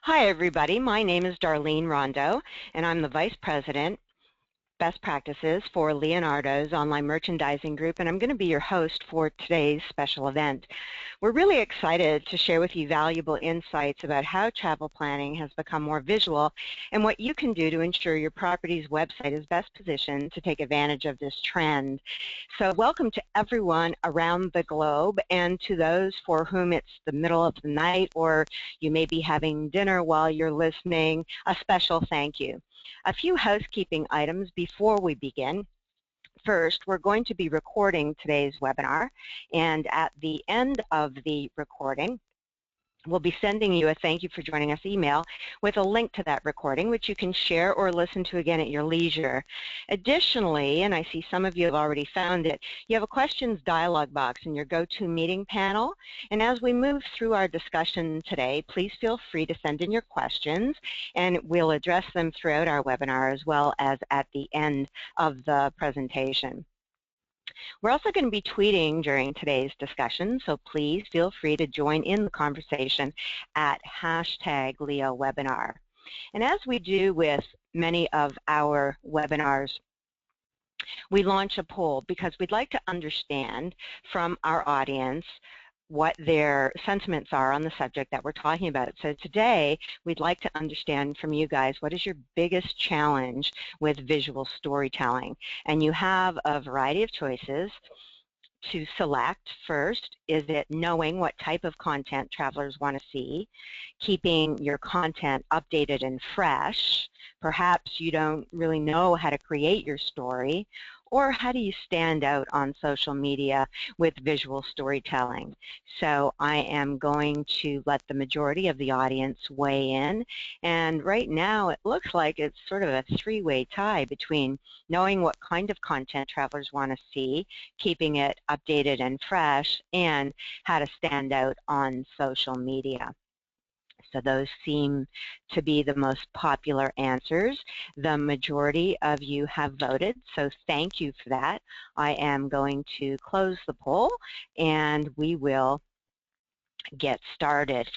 Hi, everybody. My name is Darlene Rondo, and I'm the Vice President, Best Practices for Leonardo's online merchandising group, and I'm going to be your host for today's special event. We're really excited to share with you valuable insights about how travel planning has become more visual and what you can do to ensure your property's website is best positioned to take advantage of this trend. So welcome to everyone around the globe, and to those for whom it's the middle of the night or you may be having dinner while you're listening, a special thank you. A few housekeeping items before we begin. First, we're going to be recording today's webinar, and at the end of the recording, we'll be sending you a thank you for joining us email with a link to that recording, which you can share or listen to again at your leisure. Additionally, and I see some of you have already found it, you have a questions dialog box in your GoToMeeting panel. And as we move through our discussion today, please feel free to send in your questions, and we'll address them throughout our webinar as well as at the end of the presentation. We're also going to be tweeting during today's discussion, so please feel free to join in the conversation at #LeoWebinar. And as we do with many of our webinars, we launch a poll because we'd like to understand from our audience what their sentiments are on the subject that we're talking about. So today, we'd like to understand from you guys, what is your biggest challenge with visual storytelling? And you have a variety of choices to select. First, is it knowing what type of content travelers want to see, keeping your content updated and fresh? Perhaps you don't really know how to create your story, or how do you stand out on social media with visual storytelling? So I am going to let the majority of the audience weigh in, and right now it looks like it's sort of a three-way tie between knowing what kind of content travelers want to see, keeping it updated and fresh, and how to stand out on social media. So those seem to be the most popular answers. The majority of you have voted, so thank you for that. I am going to close the poll, and we will get started.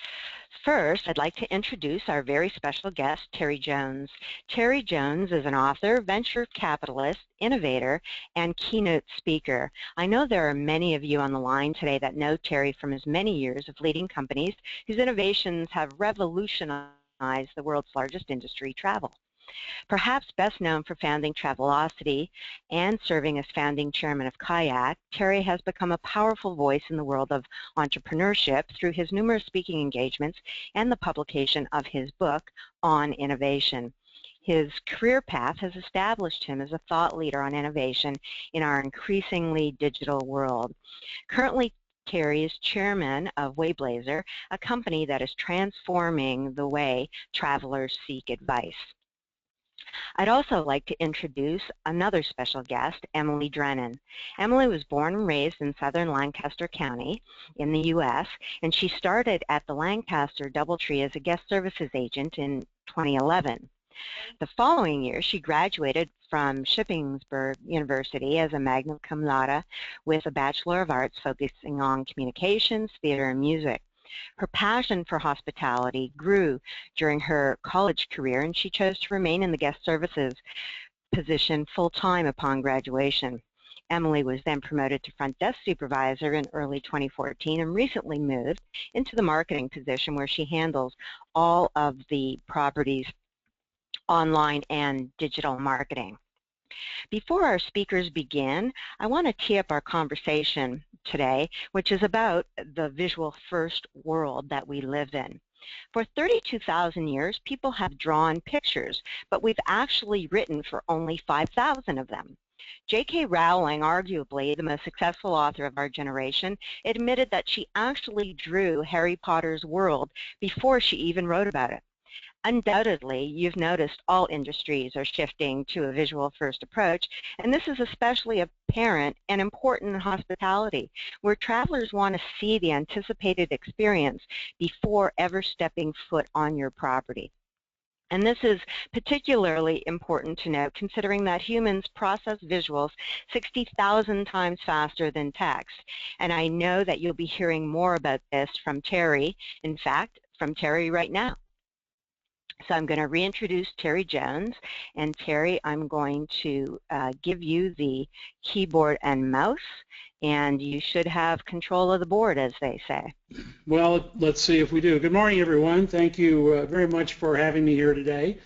First, I'd like to introduce our very special guest, Terry Jones. Terry Jones is an author, venture capitalist, innovator, and keynote speaker. I know there are many of you on the line today that know Terry from his many years of leading companies whose innovations have revolutionized the world's largest industry, travel. Perhaps best known for founding Travelocity and serving as founding chairman of Kayak, Terry has become a powerful voice in the world of entrepreneurship through his numerous speaking engagements and the publication of his book on innovation. His career path has established him as a thought leader on innovation in our increasingly digital world. Currently, Terry is chairman of Wayblazer, a company that is transforming the way travelers seek advice. I'd also like to introduce another special guest, Emily Drennen. Emily was born and raised in southern Lancaster County in the U.S., and she started at the Lancaster DoubleTree as a guest services agent in 2011. The following year, she graduated from Shippensburg University as a magna cum laude with a Bachelor of Arts focusing on communications, theater, and music. Her passion for hospitality grew during her college career, and she chose to remain in the guest services position full-time upon graduation. Emily was then promoted to front desk supervisor in early 2014 and recently moved into the marketing position where she handles all of the property's online and digital marketing. Before our speakers begin, I want to tee up our conversation today, which is about the visual first world that we live in. For 32,000 years, people have drawn pictures, but we've actually written for only 5,000 of them. J.K. Rowling, arguably the most successful author of our generation, admitted that she actually drew Harry Potter's world before she even wrote about it. Undoubtedly, you've noticed all industries are shifting to a visual-first approach, and this is especially apparent and important in hospitality, where travelers want to see the anticipated experience before ever stepping foot on your property. And this is particularly important to note considering that humans process visuals 60,000 times faster than text. And I know that you'll be hearing more about this from Terry, in fact, from Terry right now. So I'm going to reintroduce Terry Jones, and Terry, I'm going to give you the keyboard and mouse, and you should have control of the board, as they say. Well, let's see if we do. Good morning, everyone. Thank you very much for having me here today.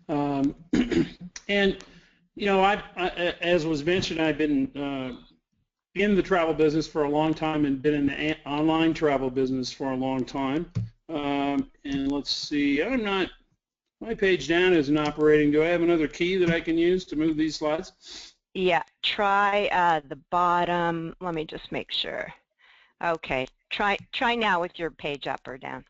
And, you know, as was mentioned, I've been in the travel business for a long time and been in the online travel business for a long time. And let's see, my page down isn't operating. Do I have another key that I can use to move these slides? Yeah, try the bottom. Let me just make sure. Okay, try now with your page up or down.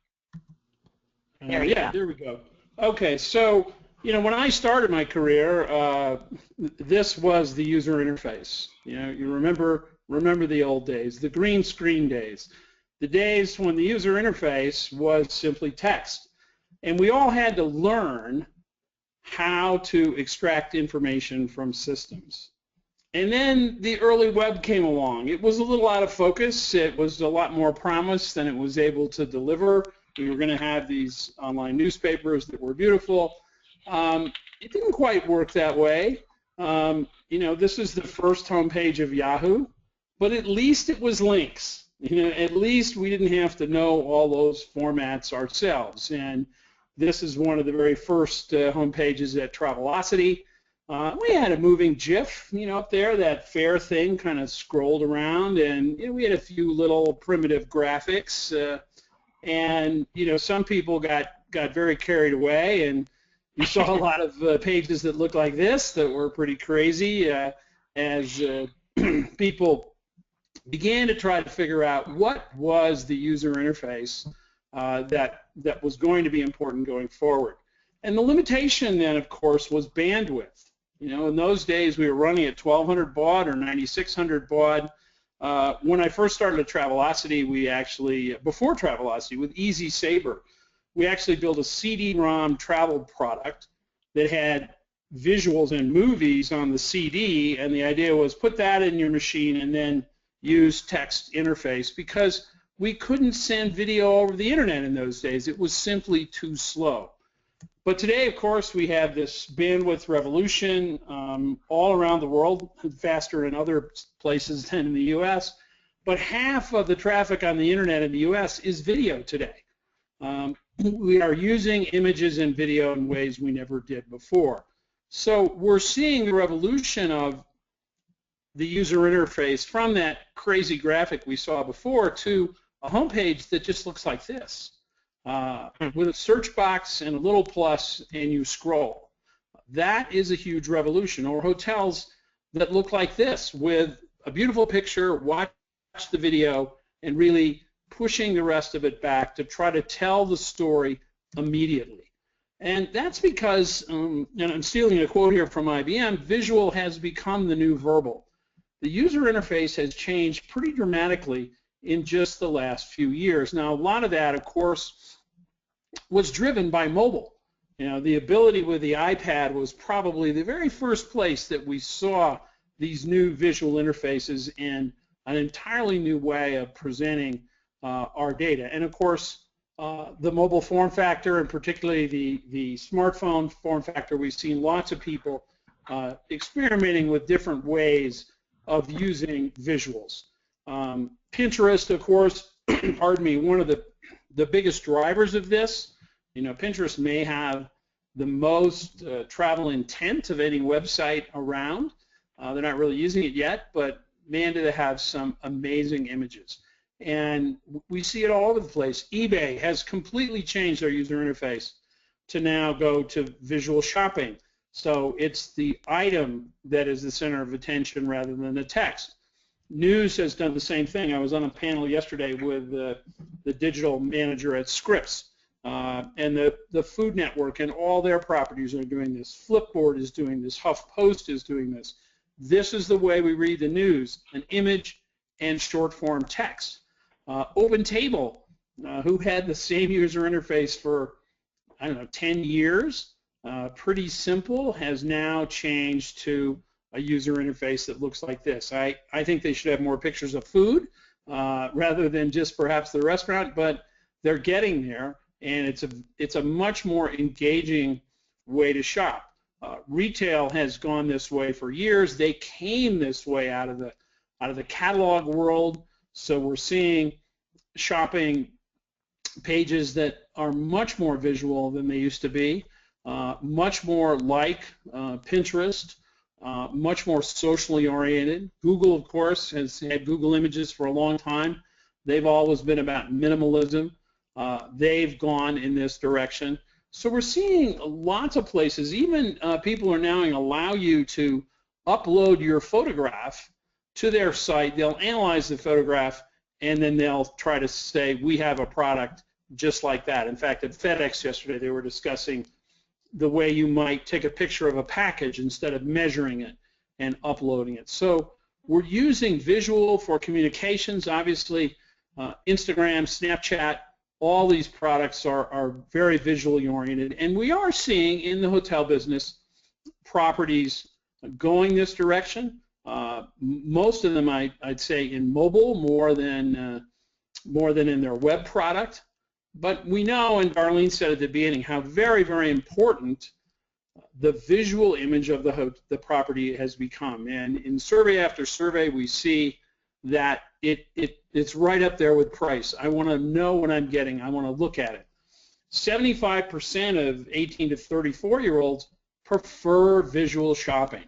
There you go. There we go. Okay, so, you know, when I started my career, this was the user interface. You know, you remember the old days, the green screen days, the days when the user interface was simply text. And we all had to learn how to extract information from systems. And then the early web came along. It was a little out of focus. It was a lot more promise than it was able to deliver. We were going to have these online newspapers that were beautiful. It didn't quite work that way. You know, this is the first homepage of Yahoo, but at least it was links. You know, at least we didn't have to know all those formats ourselves. And this is one of the very first homepages at Travelocity. We had a moving GIF, you know, up there, that fair thing kind of scrolled around, and you know, we had a few little primitive graphics, and you know, some people got very carried away, and you saw a lot of pages that looked like this that were pretty crazy as people began to try to figure out what was the user interface that was going to be important going forward. And the limitation then, of course, was bandwidth. You know, in those days we were running at 1200 baud or 9600 baud. When I first started at Travelocity, we actually, before Travelocity, with Easy Saber, we actually built a CD-ROM travel product that had visuals and movies on the CD, and the idea was put that in your machine and then use text interface, because we couldn't send video over the internet in those days. It was simply too slow. But today, of course, we have this bandwidth revolution all around the world, faster in other places than in the U.S. But half of the traffic on the internet in the U.S. is video today. We are using images and video in ways we never did before. So we're seeing the revolution of the user interface from that crazy graphic we saw before to a homepage that just looks like this. With a search box and a little plus, and you scroll. That is a huge revolution. Or hotels that look like this, with a beautiful picture, watch the video, and really pushing the rest of it back to try to tell the story immediately. And that's because, and I'm stealing a quote here from IBM, visual has become the new verbal. The user interface has changed pretty dramatically in just the last few years. Now, a lot of that, of course, was driven by mobile. You know, the ability with the iPad was probably the very first place that we saw these new visual interfaces and an entirely new way of presenting our data. And of course, the mobile form factor, and particularly the smartphone form factor, we've seen lots of people experimenting with different ways of using visuals. Pinterest, of course, pardon me, one of the biggest drivers of this. You know, Pinterest may have the most travel intent of any website around. They're not really using it yet, but man, do they have some amazing images. And we see it all over the place. eBay has completely changed their user interface to now go to visual shopping. So it's the item that is the center of attention rather than the text. News has done the same thing. I was on a panel yesterday with the digital manager at Scripps, and the Food Network and all their properties are doing this. Flipboard is doing this. HuffPost is doing this. This is the way we read the news, an image and short-form text. OpenTable, who had the same user interface for, I don't know, 10 years, pretty simple, has now changed to a user interface that looks like this. I think they should have more pictures of food rather than just perhaps the restaurant, but they're getting there. and it's a much more engaging way to shop. Retail has gone this way for years. They came this way out of the catalog world, so we're seeing shopping pages that are much more visual than they used to be, much more like Pinterest, much more socially oriented. Google, of course, has had Google Images for a long time. They've always been about minimalism. They've gone in this direction. So we're seeing lots of places, even people are now allow you to upload your photograph to their site. They'll analyze the photograph, and then they'll try to say, we have a product just like that. In fact, at FedEx yesterday, they were discussing the way you might take a picture of a package instead of measuring it and uploading it. So we're using visual for communications. Obviously, Instagram, Snapchat, all these products are very visually oriented. And we are seeing in the hotel business properties going this direction. Most of them, I'd say, in mobile more than in their web product. But we know, and Darlene said at the beginning, how very, very important the visual image of the property has become. And in survey after survey, we see that it's right up there with price. I want to know what I'm getting. I want to look at it. 75% of 18 to 34-year-olds prefer visual shopping.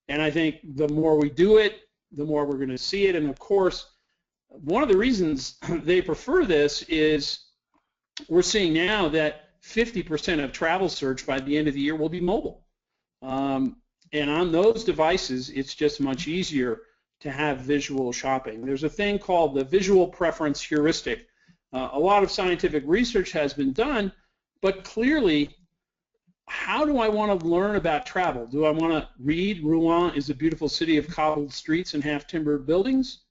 And I think the more we do it, the more we're going to see it. And of course, one of the reasons they prefer this is we're seeing now that 50% of travel search by the end of the year will be mobile. And on those devices, it's just much easier to have visual shopping. There's a thing called the visual preference heuristic. A lot of scientific research has been done, but clearly, how do I want to learn about travel? Do I want to read Rouen is a beautiful city of cobbled streets and half-timbered buildings?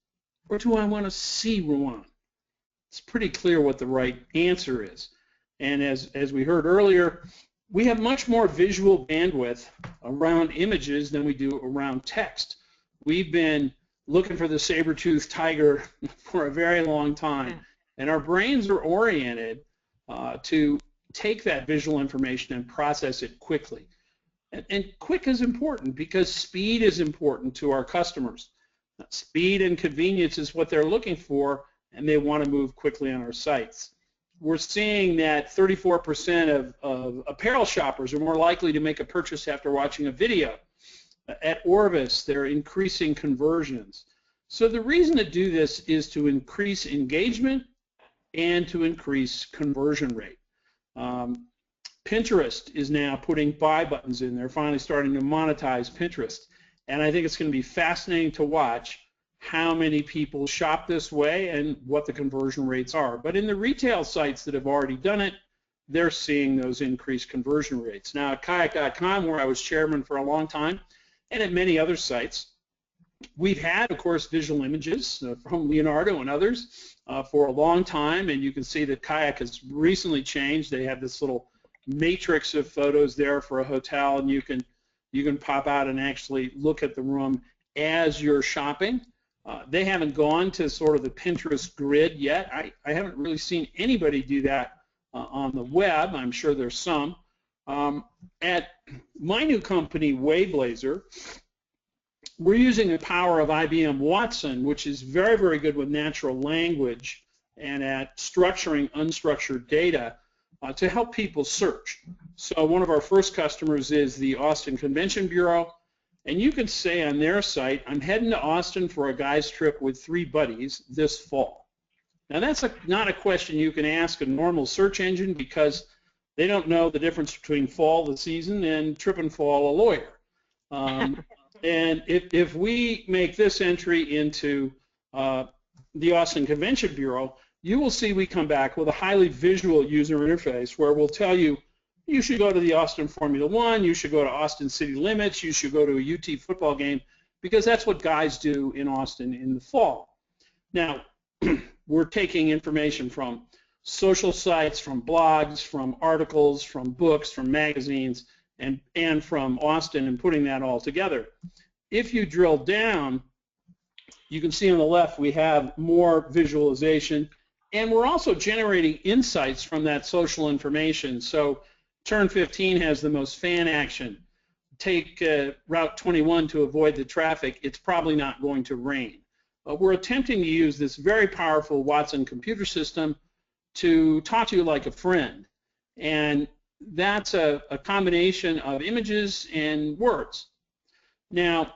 Or do I want to see Rouen? It's pretty clear what the right answer is. And as we heard earlier, we have much more visual bandwidth around images than we do around text. We've been looking for the saber-toothed tiger for a very long time, and our brains are oriented to take that visual information and process it quickly. And quick is important because speed is important to our customers. Speed and convenience is what they're looking for, and they want to move quickly on our sites. We're seeing that 34% of apparel shoppers are more likely to make a purchase after watching a video. At Orvis, they're increasing conversions. So the reason to do this is to increase engagement and to increase conversion rate. Pinterest is now putting buy buttons in. They're finally starting to monetize Pinterest. And I think it's going to be fascinating to watch how many people shop this way and what the conversion rates are. But in the retail sites that have already done it, they're seeing those increased conversion rates. Now at kayak.com, where I was chairman for a long time, and at many other sites, we've had, of course, visual images from Leonardo and others for a long time, and you can see that Kayak has recently changed. They have this little matrix of photos there for a hotel, and you can pop out and actually look at the room as you're shopping. They haven't gone to sort of the Pinterest grid yet. I haven't really seen anybody do that on the web. I'm sure there's some. At my new company, Wayblazer, we're using the power of IBM Watson, which is very, very good with natural language and at structuring unstructured data to help people search. So one of our first customers is the Austin Convention Bureau, and you can say on their site, I'm heading to Austin for a guy's trip with 3 buddies this fall. Now that's not a question you can ask a normal search engine because they don't know the difference between fall, the season, and trip and fall, a lawyer. And if we make this entry into the Austin Convention Bureau, you will see we come back with a highly visual user interface where we'll tell you, you should go to the Austin Formula One, you should go to Austin City Limits, you should go to a UT football game, because that's what guys do in Austin in the fall. Now, we're taking information from social sites, from blogs, from articles, from books, from magazines, and from Austin and putting that all together. If you drill down, you can see on the left we have more visualization And we're also generating insights from that social information. So turn 15 has the most fan action. Take Route 21 to avoid the traffic. It's probably not going to rain. We're attempting to use this very powerful Watson computer system to talk to you like a friend. And that's a combination of images and words. Now,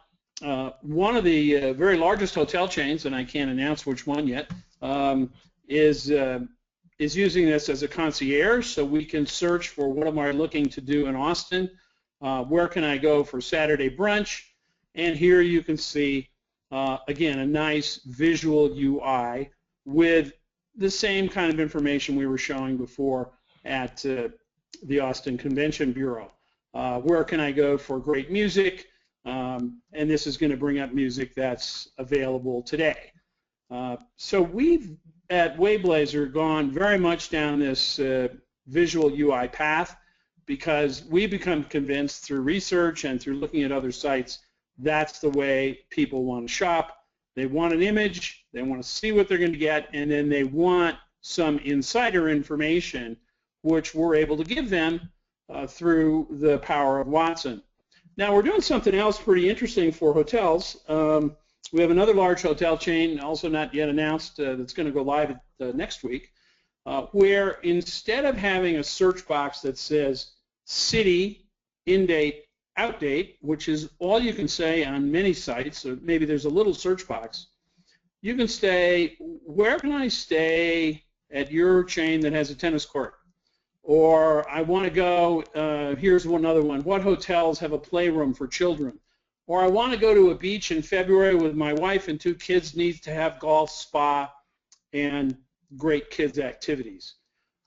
one of the very largest hotel chains, and I can't announce which one yet, is using this as a concierge, so we can search for what am I looking to do in Austin, where can I go for Saturday brunch, and here you can see, again, a nice visual UI with the same kind of information we were showing before at the Austin Convention Bureau. Where can I go for great music, and this is going to bring up music that's available today. So we've at Wayblazer gone very much down this visual UI path because we become convinced through research and through looking at other sites that's the way people want to shop. They want an image, they want to see what they're going to get, and then they want some insider information which we're able to give them through the power of Watson. Now we're doing something else pretty interesting for hotels. We have another large hotel chain, also not yet announced, that's going to go live next week, where instead of having a search box that says city, in date, out date, which is all you can say on many sites, or maybe there's a little search box, you can say, where can I stay at your chain that has a tennis court? Or I want to go, here's another one, what hotels have a playroom for children? Or I want to go to a beach in February with my wife and 2 kids, needs to have golf, spa, and great kids activities.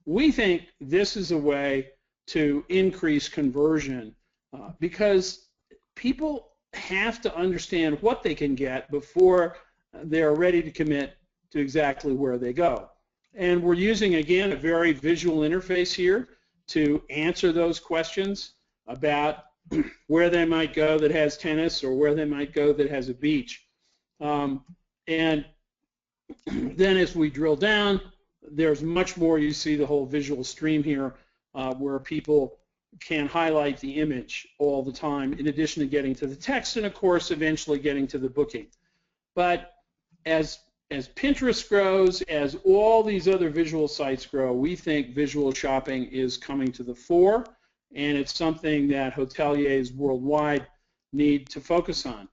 We think this is a way to increase conversion because people have to understand what they can get before they're ready to commit to exactly where they go. And we're using, again, a very visual interface here to answer those questions about where they might go that has tennis or where they might go that has a beach. And then as we drill down, there's much more. You see the whole visual stream here where people can highlight the image all the time in addition to getting to the text and, of course, eventually getting to the booking. But as Pinterest grows, as all these other visual sites grow, we think visual shopping is coming to the fore, and it's something that hoteliers worldwide need to focus on.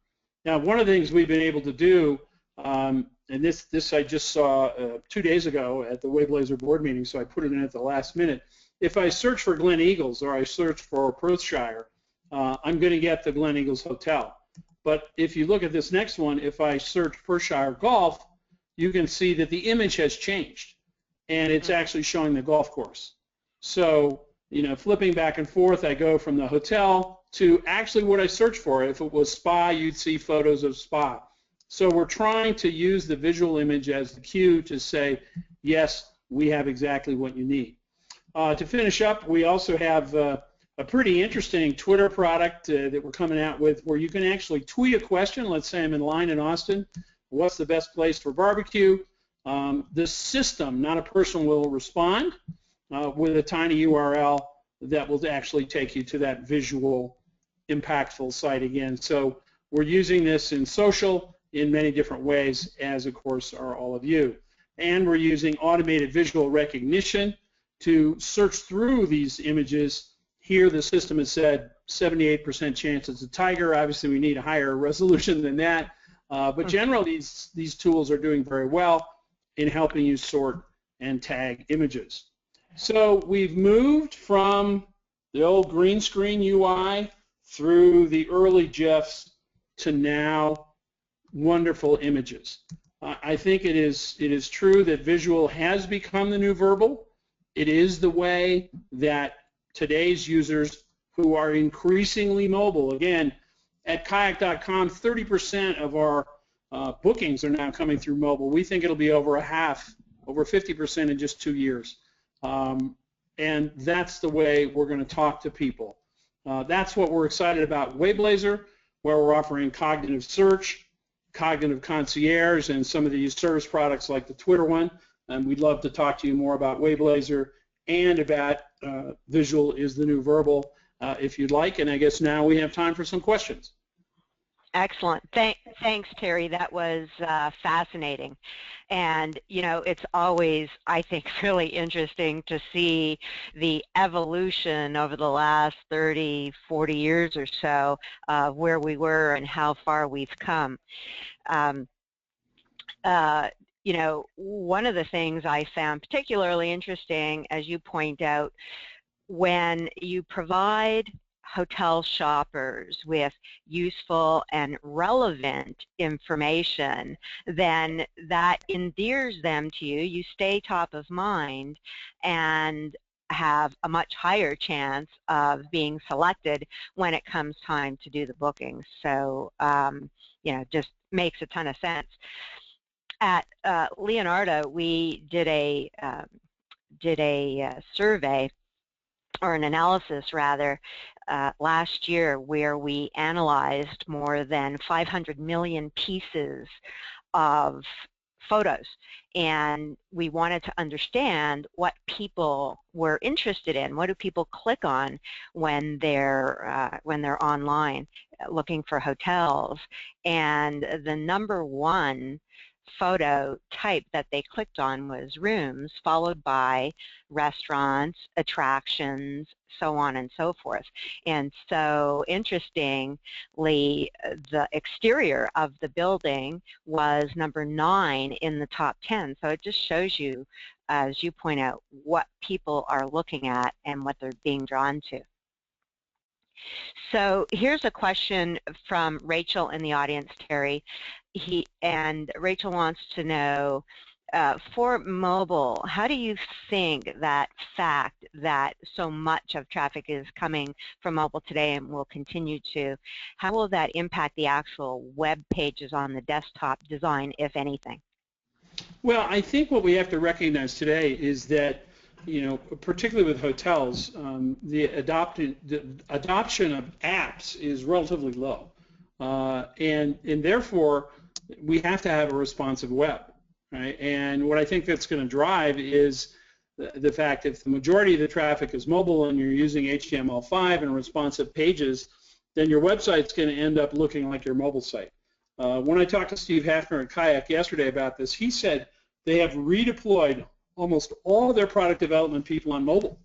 Now, one of the things we've been able to do, and this I just saw 2 days ago at the Wayblazer board meeting, so I put it in at the last minute. If I search for Glen Eagles or I search for Perthshire, I'm going to get the Glen Eagles Hotel. But if you look at this next one, if I search Perthshire Golf, you can see that the image has changed, and it's actually showing the golf course. So, you know, flipping back and forth, I go from the hotel to actually what I searched for. If it was spa, you'd see photos of spa. So we're trying to use the visual image as the cue to say, yes, we have exactly what you need. To finish up, we also have a pretty interesting Twitter product that we're coming out with where you can actually tweet a question. Let's say I'm in line in Austin. What's the best place for barbecue? The system, not a person, will respond with a tiny URL that will actually take you to that visual, impactful site again. So we're using this in social in many different ways, as of course are all of you. And we're using automated visual recognition to search through these images. Here the system has said 78% chance it's a tiger. Obviously we need a higher resolution than that. But generally these tools are doing very well in helping you sort and tag images. So we've moved from the old green screen UI through the early GIFs to now wonderful images. I think it is true that visual has become the new verbal. It is the way that today's users who are increasingly mobile, again, at kayak.com, 30% of our bookings are now coming through mobile. We think it'll be over a half, over 50% in just 2 years. And that's the way we're going to talk to people. That's what we're excited about Wayblazer, where we're offering cognitive search, cognitive concierge, and some of these service products like the Twitter one. and we'd love to talk to you more about Wavelaser and about visual is the new verbal if you'd like. And I guess now we have time for some questions. Excellent. Thanks, Terry. That was fascinating. And, you know, it's always, I think, really interesting to see the evolution over the last 30, 40 years or so of where we were and how far we've come. You know, one of the things I found particularly interesting, as you point out, when you provide hotel shoppers with useful and relevant information, then that endears them to you. You stay top of mind and have a much higher chance of being selected when it comes time to do the bookings. So, you know, just makes a ton of sense. At Leonardo, we did a survey, or an analysis rather, last year where we analyzed more than 500 million pieces of photos, and we wanted to understand what people were interested in. What do people click on when they're online looking for hotels? And the number one photo type that they clicked on was rooms, followed by restaurants, attractions, so on and so forth. And so interestingly, the exterior of the building was number 9 in the top 10. So it just shows you, as you point out, what people are looking at and what they're being drawn to. So here's a question from Rachel in the audience, Terry. Rachel wants to know, for mobile, how do you think that fact that so much of traffic is coming from mobile today and will continue to, how will that impact the actual web pages on the desktop design, if anything? Well, I think what we have to recognize today is that, you know, particularly with hotels, the adoption of apps is relatively low, and therefore we have to have a responsive web, right? And what I think that's going to drive is the fact that if the majority of the traffic is mobile and you're using HTML5 and responsive pages, then your website's going to end up looking like your mobile site. When I talked to Steve Hafner at Kayak yesterday about this, he said they have redeployed almost all their product development people on mobile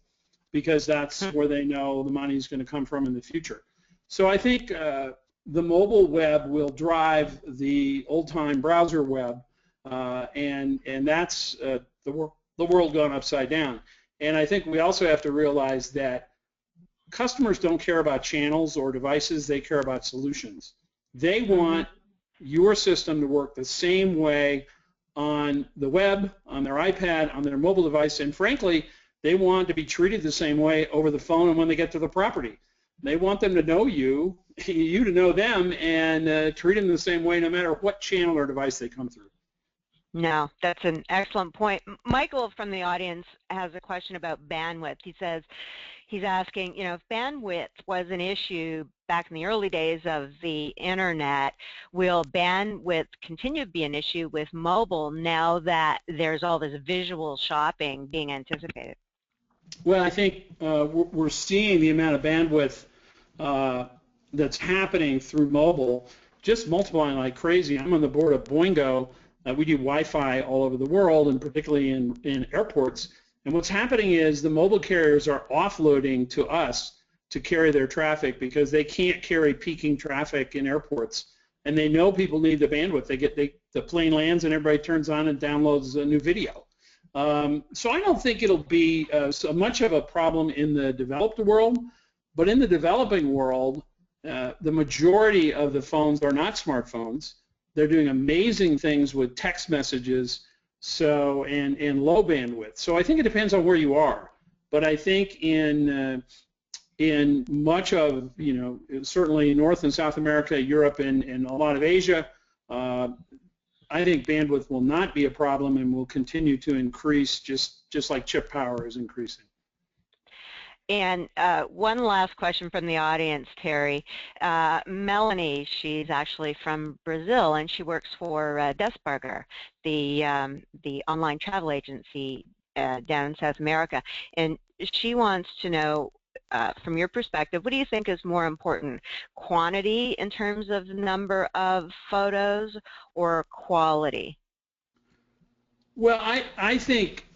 because that's where they know the money is going to come from in the future. So I think the mobile web will drive the old-time browser web, and that's the world gone upside down. And I think we also have to realize that customers don't care about channels or devices, they care about solutions. They want your system to work the same way on the web, on their iPad, on their mobile device, and frankly, they want to be treated the same way over the phone and when they get to the property. They want them to know you, you to know them, and treat them the same way no matter what channel or device they come through. No, that's an excellent point. Michael from the audience has a question about bandwidth. He says, he's asking, you know, if bandwidth was an issue back in the early days of the internet, will bandwidth continue to be an issue with mobile now that there's all this visual shopping being anticipated? Well, I think we're seeing the amount of bandwidth that's happening through mobile just multiplying like crazy. I'm on the board of Boingo. We do Wi-Fi all over the world, and particularly in airports. And what's happening is the mobile carriers are offloading to us to carry their traffic because they can't carry peaking traffic in airports. And they know people need the bandwidth. The plane lands and everybody turns on and downloads a new video. So I don't think it'll be so much of a problem in the developed world, but in the developing world, the majority of the phones are not smartphones. They're doing amazing things with text messages, and low bandwidth. So I think it depends on where you are. But I think in much of, you know, certainly North and South America, Europe, and a lot of Asia, I think bandwidth will not be a problem and will continue to increase just like chip power is increasing. And one last question from the audience, Terry. Melanie, she's actually from Brazil, and she works for Desberger, the online travel agency down in South America. And she wants to know, from your perspective, what do you think is more important, quantity in terms of number of photos or quality? Well, I think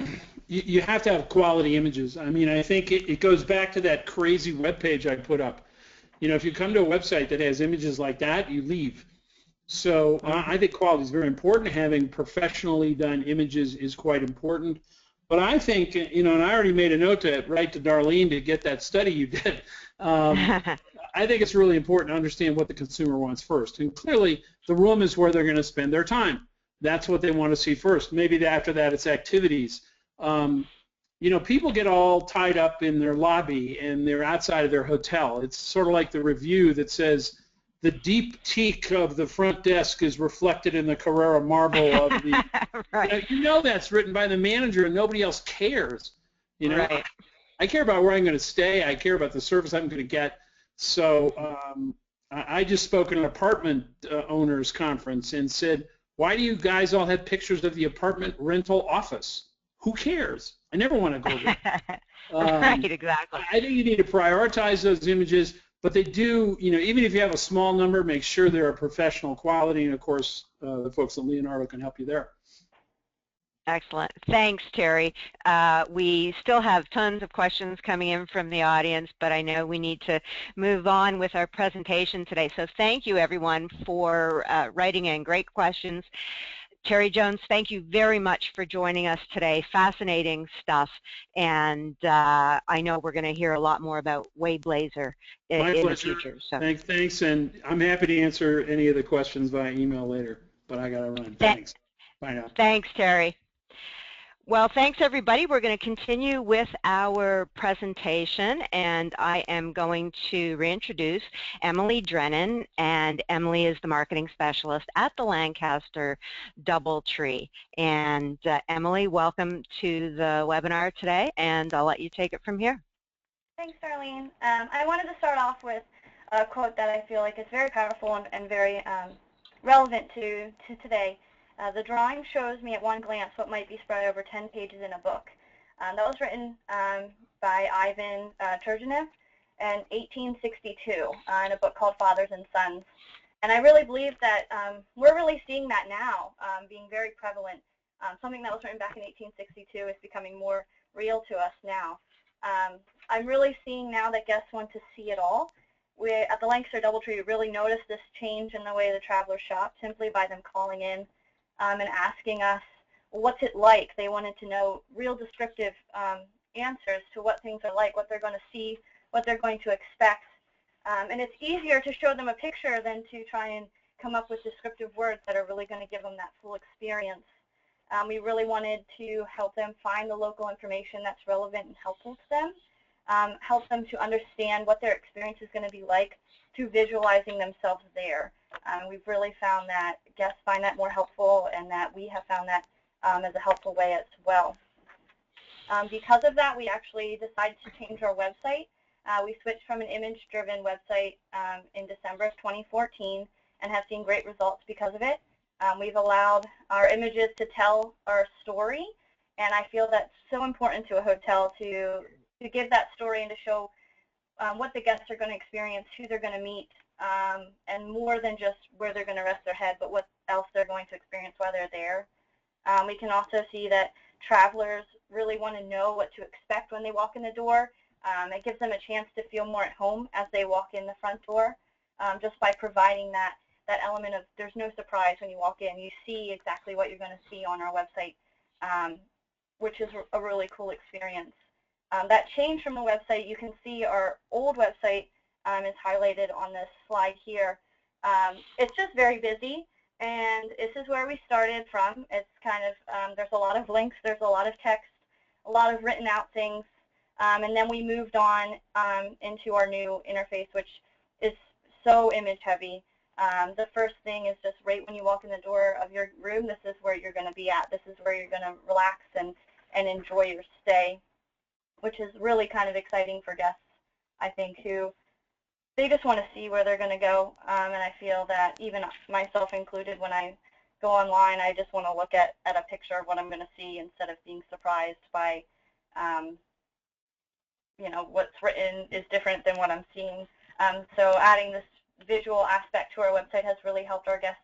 you have to have quality images. I mean, I think it goes back to that crazy web page I put up. You know, if you come to a website that has images like that, you leave. So I think quality is very important. Having professionally done images is quite important. But I think, you know, and I already made a note to write to Darlene to get that study you did. I think it's really important to understand what the consumer wants first. And clearly, the room is where they're going to spend their time. That's what they want to see first. Maybe after that, it's activities. You know, people get all tied up in their lobby and they're outside of their hotel. It's sort of like the review that says, the deep teak of the front desk is reflected in the Carrara marble of the. Right. You know that's written by the manager, and nobody else cares. You know, Right. I care about where I'm going to stay. I care about the service I'm going to get. So I just spoke at an apartment owners conference and said, "Why do you guys all have pictures of the apartment rental office? Who cares? I never want to go there." Right. Exactly. I think you need to prioritize those images. But they do, you know, even if you have a small number, make sure they're a professional quality, and of course, the folks at Leonardo can help you there. Excellent. Thanks, Terry. We still have tons of questions coming in from the audience, but I know we need to move on with our presentation today. So thank you, everyone, for writing in great questions. Terry Jones, thank you very much for joining us today. Fascinating stuff, and I know we're going to hear a lot more about Wayblazor in the future. So. Thanks, and I'm happy to answer any of the questions via email later, but I got to run. Thanks. Bye now. Thanks, Terry. Well, thanks, everybody. We're going to continue with our presentation, and I am going to reintroduce Emily Drennen, and Emily is the marketing specialist at the Lancaster DoubleTree. And Emily, welcome to the webinar today, and I'll let you take it from here. Thanks, Darlene. I wanted to start off with a quote that I feel like is very powerful and very relevant to today. The drawing shows me at one glance what might be spread over 10 pages in a book. That was written by Ivan Turgenev in 1862 in a book called Fathers and Sons. And I really believe that we're really seeing that now, being very prevalent. Something that was written back in 1862 is becoming more real to us now. I'm really seeing now that guests want to see it all. At the Lancaster DoubleTree, we really noticed this change in the way the travelers shop simply by them calling in and asking us, well, what's it like? They wanted to know real descriptive answers to what things are like, what they're going to see, what they're going to expect. And it's easier to show them a picture than to try and come up with descriptive words that are really going to give them that full experience. We really wanted to help them find the local information that's relevant and helpful to them, help them to understand what their experience is going to be like through visualizing themselves there. We've really found that guests find that more helpful, and that we have found that as a helpful way as well. Because of that, we actually decided to change our website. We switched from an image-driven website in December of 2014 and have seen great results because of it. We've allowed our images to tell our story, and I feel that's so important to a hotel to give that story and to show what the guests are going to experience, who they're going to meet, and more than just where they're going to rest their head, but what else they're going to experience while they're there. We can also see that travelers really want to know what to expect when they walk in the door. It gives them a chance to feel more at home as they walk in the front door, just by providing that element of there's no surprise when you walk in. You see exactly what you're going to see on our website, which is a really cool experience. That change from the website, you can see our old website is highlighted on this slide here. It's just very busy, and this is where we started from. It's kind of, there's a lot of links, there's a lot of text, a lot of written out things, and then we moved on into our new interface, which is so image heavy. The first thing is just right when you walk in the door of your room, this is where you're going to be at. This is where you're going to relax and enjoy your stay. which is really kind of exciting for guests, I think, who they just want to see where they're going to go. And I feel that even myself included, when I go online, I just want to look at a picture of what I'm going to see instead of being surprised by, you know, what's written is different than what I'm seeing. So adding this visual aspect to our website has really helped our guests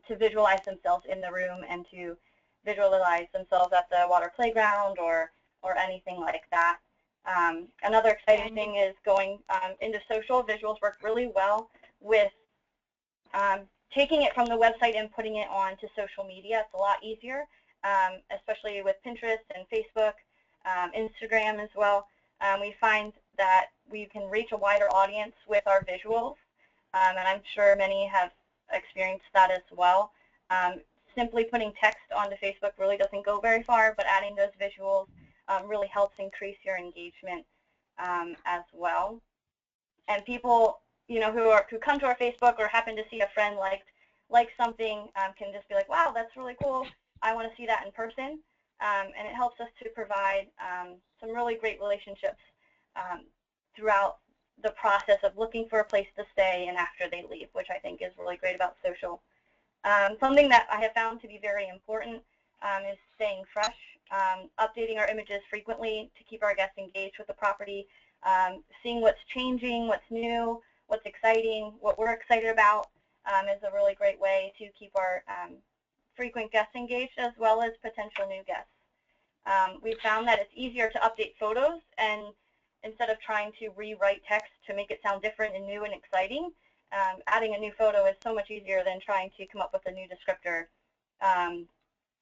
to visualize themselves in the room and to visualize themselves at the water playground or anything like that. Another exciting thing is going into social. Visuals work really well with taking it from the website and putting it onto social media. It's a lot easier, especially with Pinterest and Facebook, Instagram as well. We find that we can reach a wider audience with our visuals, and I'm sure many have experienced that as well. Simply putting text onto Facebook really doesn't go very far, but adding those visuals really helps increase your engagement as well. And people, you know, who come to our Facebook or happen to see a friend like something can just be like, wow, that's really cool. I want to see that in person. And it helps us to provide some really great relationships throughout the process of looking for a place to stay and after they leave, which I think is really great about social. Something that I have found to be very important is staying fresh, updating our images frequently to keep our guests engaged with the property, seeing what's changing, what's new, what's exciting, what we're excited about is a really great way to keep our frequent guests engaged as well as potential new guests. We found that it's easier to update photos, and instead of trying to rewrite text to make it sound different and new and exciting, adding a new photo is so much easier than trying to come up with a new descriptor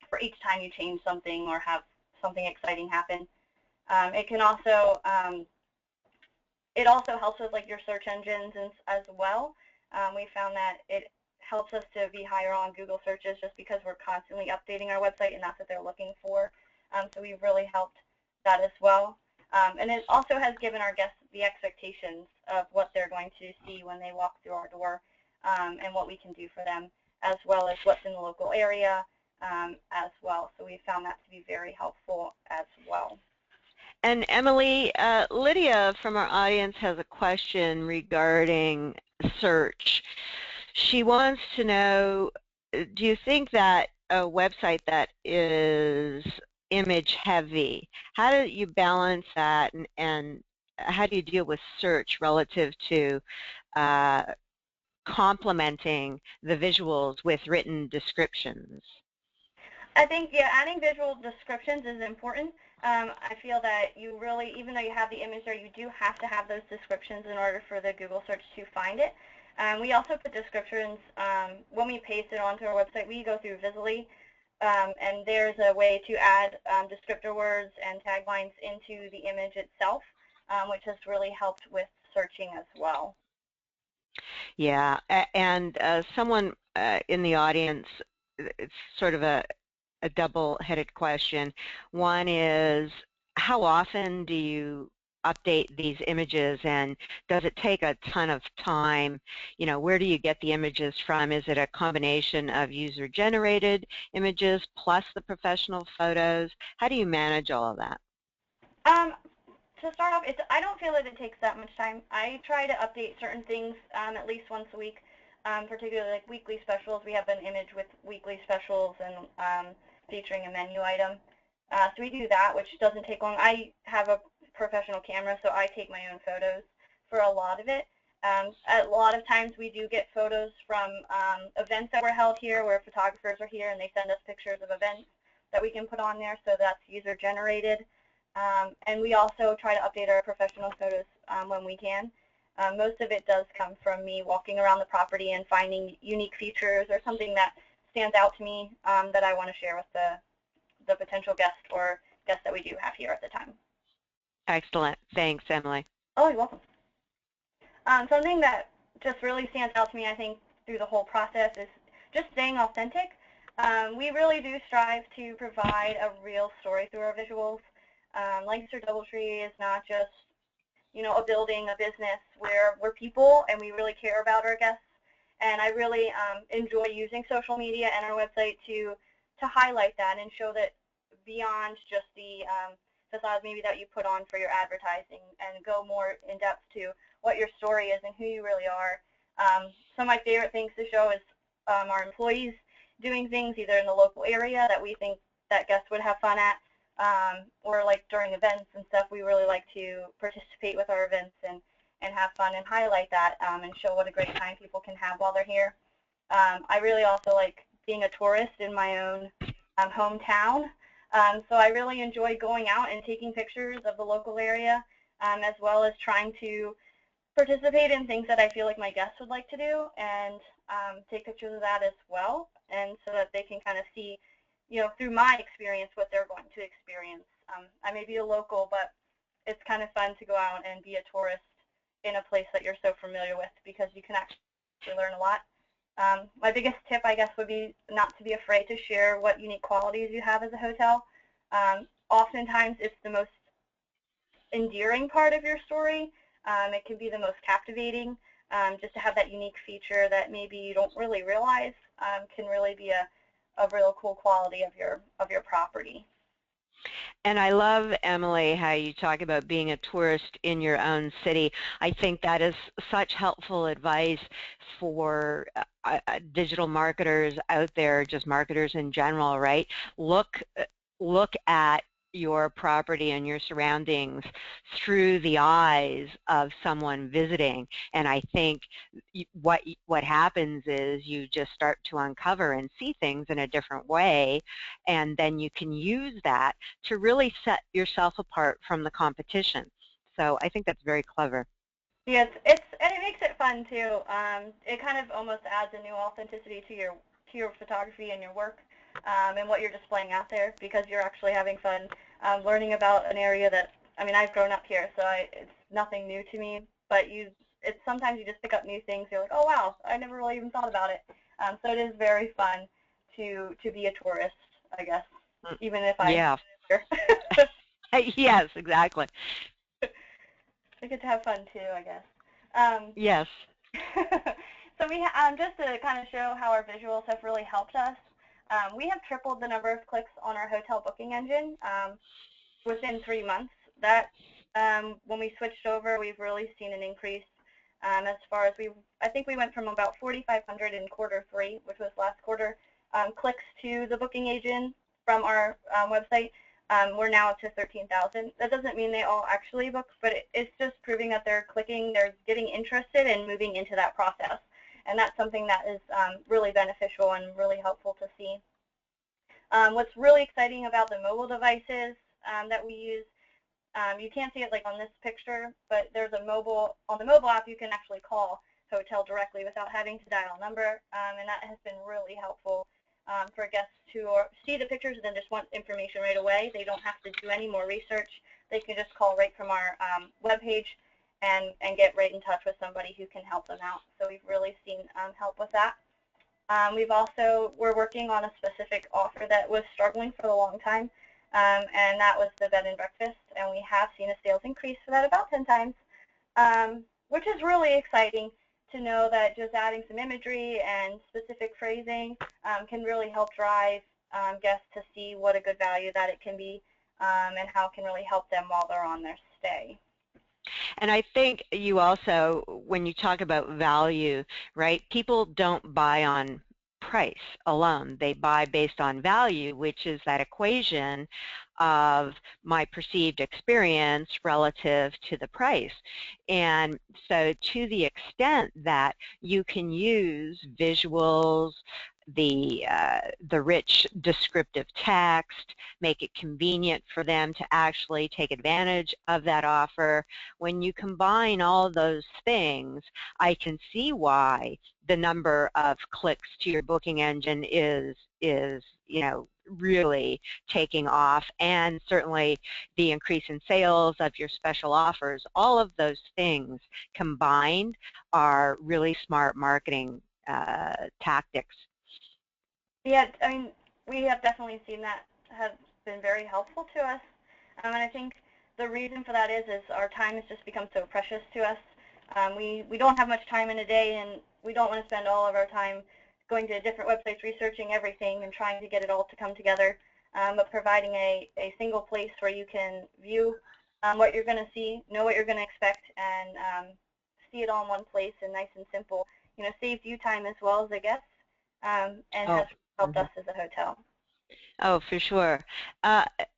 for each time you change something or have something exciting happen. It can also helps with like your search engines as well. We found that it helps us to be higher on Google searches just because we're constantly updating our website and that's what they're looking for. So we've really helped that as well. And it also has given our guests the expectations of what they're going to see when they walk through our door and what we can do for them, as well as what's in the local area as well. So we found that to be very helpful as well. And Emily, Lydia from our audience has a question regarding search. She wants to know, do you think that a website that is image heavy, how do you balance that, and how do you deal with search relative to complementing the visuals with written descriptions? I think, yeah, adding visual descriptions is important. I feel that you really, even though you have the image there, you do have to have those descriptions in order for the Google search to find it. We also put descriptions, when we paste it onto our website, we go through Visibly, and there's a way to add descriptor words and taglines into the image itself, which has really helped with searching as well. Yeah, and someone in the audience, it's sort of a double-headed question. One is, how often do you update these images, and does it take a ton of time? You know, where do you get the images from? Is it a combination of user-generated images plus the professional photos? How do you manage all of that? To start off, I don't feel that it takes that much time. I try to update certain things at least once a week, particularly like weekly specials. We have an image with weekly specials and featuring a menu item. So we do that, which doesn't take long. I have a professional camera, so I take my own photos for a lot of it. A lot of times we do get photos from events that were held here where photographers are here and they send us pictures of events that we can put on there, so that's user-generated. And we also try to update our professional photos when we can. Most of it does come from me walking around the property and finding unique features or something that stands out to me that I want to share with the potential guest or guests that we do have here at the time. Excellent. Thanks, Emily. Oh, you're welcome. Something that just really stands out to me, I think, through the whole process is just staying authentic. We really do strive to provide a real story through our visuals. Lancaster DoubleTree is not just, you know, a building, a business. We're people, and we really care about our guests. And I really enjoy using social media and our website to highlight that and show that beyond just the facade maybe that you put on for your advertising and go more in depth to what your story is and who you really are. Some of my favorite things to show is our employees doing things either in the local area that we think that guests would have fun at, or like during events and stuff, we really like to participate with our events and have fun and highlight that and show what a great time people can have while they're here. I really also like being a tourist in my own hometown. So I really enjoy going out and taking pictures of the local area, as well as trying to participate in things that I feel like my guests would like to do, and take pictures of that as well, and so that they can kind of see, you know, through my experience what they're going to experience. I may be a local, but it's kind of fun to go out and be a tourist in a place that you're so familiar with, because you can actually learn a lot. My biggest tip, I guess, would be not to be afraid to share what unique qualities you have as a hotel. Oftentimes, it's the most endearing part of your story. It can be the most captivating, just to have that unique feature that maybe you don't really realize can really be a real cool quality of your property. And I love, Emily, how you talk about being a tourist in your own city. I think that is such helpful advice for digital marketers out there, just marketers in general, right? Look at your property and your surroundings through the eyes of someone visiting, and I think what happens is you just start to uncover and see things in a different way, and then you can use that to really set yourself apart from the competition. So I think that's very clever. Yes, and it makes it fun too. It kind of almost adds a new authenticity to your photography and your work, and what you're displaying out there, because you're actually having fun learning about an area that, I mean, I've grown up here, so it's nothing new to me, but it's sometimes you just pick up new things. You're like, oh wow, I never really even thought about it. So it is very fun to be a tourist, I guess, even if Yeah. here. Yes, exactly. I get to have fun too, I guess. Yes. So we just to kind of show how our visuals have really helped us. We have tripled the number of clicks on our hotel booking engine within 3 months. That when we switched over, we've really seen an increase. As far as I think we went from about 4,500 in Q3, which was last quarter, clicks to the booking agent from our website. We're now up to 13,000. That doesn't mean they all actually book, but it's just proving that they're clicking, they're getting interested and moving into that process. And that's something that is really beneficial and really helpful to see. What's really exciting about the mobile devices that we use, you can't see it like on this picture, but there's on the mobile app you can actually call hotel directly without having to dial a number, and that has been really helpful for guests who see the pictures and then just want information right away. They don't have to do any more research. They can just call right from our webpage and get right in touch with somebody who can help them out. So we've really seen help with that. We're working on a specific offer that was struggling for a long time, and that was the bed and breakfast, and we have seen a sales increase for that about 10 times, which is really exciting to know that just adding some imagery and specific phrasing can really help drive guests to see what a good value that it can be, and how it can really help them while they're on their stay. And I think you also, when you talk about value, right, people don't buy on price alone. They buy based on value, which is that equation of my perceived experience relative to the price. And so to the extent that you can use visuals, the rich descriptive text, make it convenient for them to actually take advantage of that offer. When you combine all those things, I can see why the number of clicks to your booking engine is really taking off, and certainly the increase in sales of your special offers. All of those things combined are really smart marketing tactics. Yeah, I mean, we have definitely seen that has been very helpful to us, and I think the reason for that is our time has just become so precious to us. We don't have much time in a day, and we don't want to spend all of our time going to different websites, researching everything, and trying to get it all to come together. but providing a single place where you can view what you're going to see, know what you're going to expect, and see it all in one place and nice and simple. Saves you time as well as the guests, and has helped us as a hotel. Oh, for sure.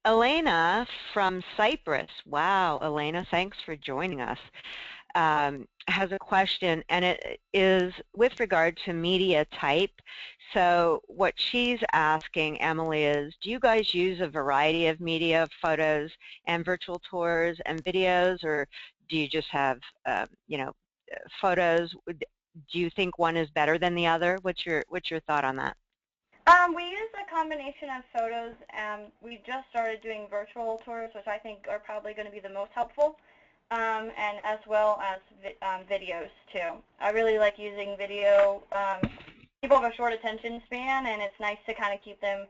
Elena from Cyprus. Wow, Elena, thanks for joining us. Has a question, and it is with regard to media type. So what she's asking, Emily, is do you guys use a variety of media, photos and virtual tours and videos, or do you just have, photos? Do you think one is better than the other? What's your thought on that? We use a combination of photos. We just started doing virtual tours, which I think are probably going to be the most helpful. And as well as videos too. I really like using video. People have a short attention span, and it's nice to kind of keep them,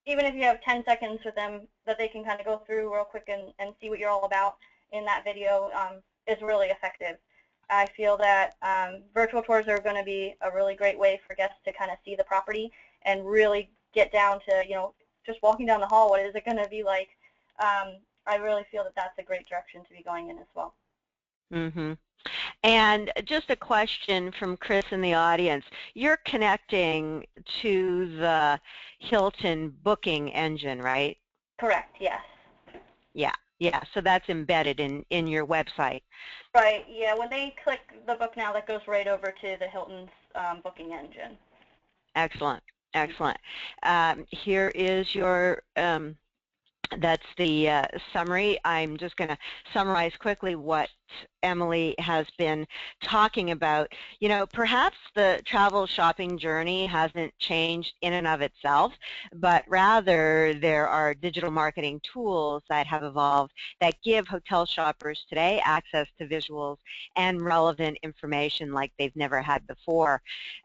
even if you have 10 seconds with them, that they can kind of go through real quick and see what you're all about in that video is really effective. I feel that virtual tours are going to be a really great way for guests to kind of see the property and really get down to, just walking down the hall, what is it going to be like? I really feel that that's a great direction to be going in as well. Mm-hmm. And just a question from Chris in the audience. You're connecting to the Hilton booking engine, right? Correct, yes. Yeah, so that's embedded in your website. Right, yeah, when they click the book now, that goes right over to the Hilton's booking engine. Excellent, excellent. Here is your that's the summary. I'm just going to summarize quickly what Emily has been talking about. Perhaps the travel shopping journey hasn't changed in and of itself, but rather there are digital marketing tools that have evolved that give hotel shoppers today access to visuals and relevant information like they've never had before.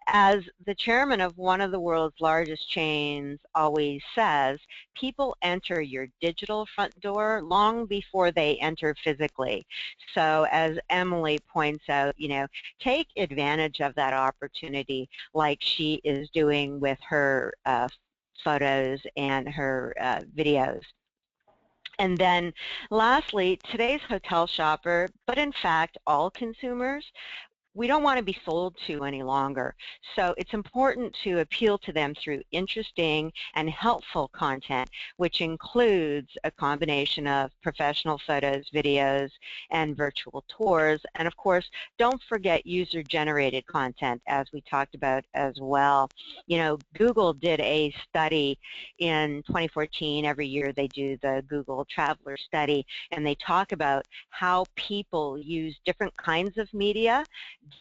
As the chairman of one of the world's largest chains always says, people enter your digital front door long before they enter physically. So as Emily points out, take advantage of that opportunity like she is doing with her photos and her videos. And then lastly, today's hotel shopper, but in fact all consumers, we don't want to be sold to any longer. So it's important to appeal to them through interesting and helpful content, which includes a combination of professional photos, videos, and virtual tours. And of course, don't forget user-generated content, as we talked about as well. Google did a study in 2014. Every year they do the Google Traveler study, and they talk about how people use different kinds of media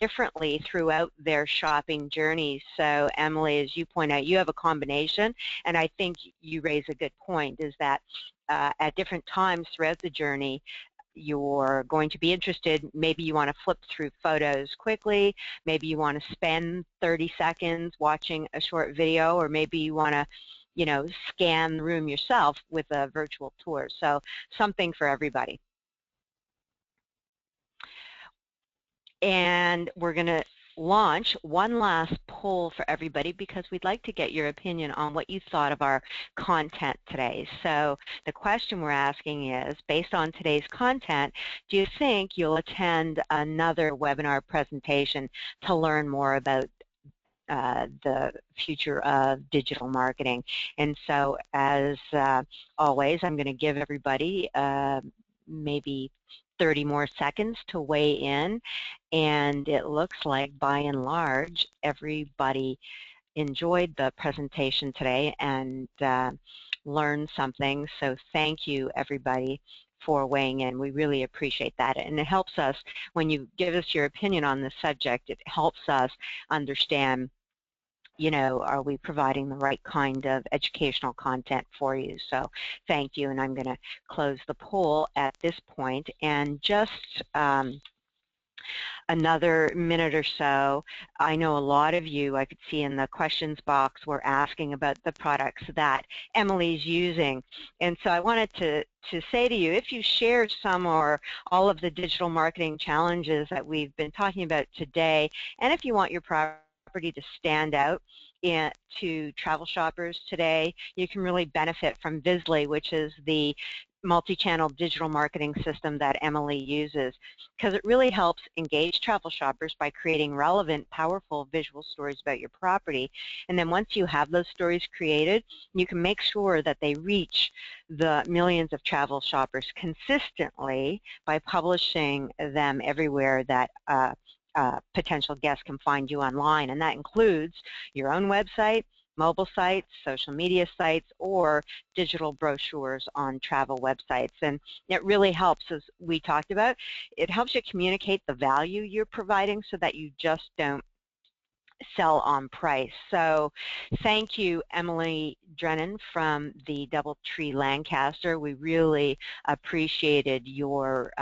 differently throughout their shopping journeys. So Emily, as you point out, you have a combination, and I think you raise a good point, is that at different times throughout the journey, you're going to be interested. Maybe you want to flip through photos quickly, maybe you want to spend 30 seconds watching a short video, or maybe you want to scan the room yourself with a virtual tour. So something for everybody. And we're going to launch one last poll for everybody because we'd like to get your opinion on what you thought of our content today. So the question we're asking is, based on today's content, do you think you'll attend another webinar presentation to learn more about the future of digital marketing? And so as always, I'm going to give everybody maybe 30 more seconds to weigh in, and it looks like by and large everybody enjoyed the presentation today and learned something. So thank you everybody for weighing in. We really appreciate that, and it helps us when you give us your opinion on this subject. It helps us understand, are we providing the right kind of educational content for you? So thank you, and I'm going to close the poll at this point. And just another minute or so, I know a lot of you, I could see in the questions box, were asking about the products that Emily's using. And so I wanted to say to you, if you share some or all of the digital marketing challenges that we've been talking about today, and if you want your property to stand out to travel shoppers today, you can really benefit from Visly, which is the multi-channel digital marketing system that Emily uses, because it really helps engage travel shoppers by creating relevant, powerful visual stories about your property. And then once you have those stories created, you can make sure that they reach the millions of travel shoppers consistently by publishing them everywhere that potential guests can find you online. And that includes your own website, mobile sites, social media sites, or digital brochures on travel websites. And it really helps, as we talked about, it helps you communicate the value you're providing so that you just don't sell on price. So thank you, Emily Drennen from the DoubleTree Lancaster. We really appreciated your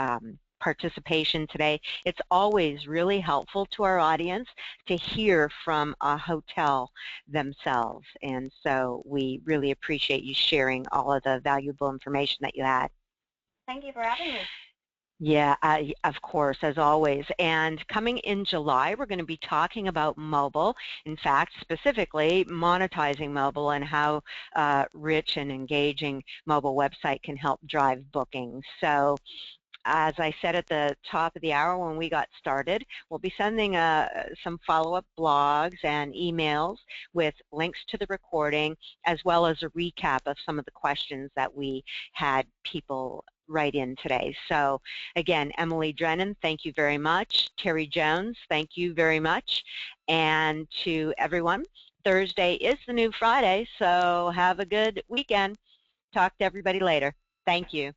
participation today. It's always really helpful to our audience to hear from a hotel themselves, and so we really appreciate you sharing all of the valuable information that you had. Thank you for having me. Yeah, of course, as always. And coming in July, we're going to be talking about mobile. In fact, specifically monetizing mobile and how rich and engaging mobile website can help drive bookings. So as I said at the top of the hour when we got started, we'll be sending some follow-up blogs and emails with links to the recording, as well as a recap of some of the questions that we had people write in today. So again, Emily Drennen, thank you very much. Terry Jones, thank you very much. And to everyone, Thursday is the new Friday, so have a good weekend. Talk to everybody later. Thank you.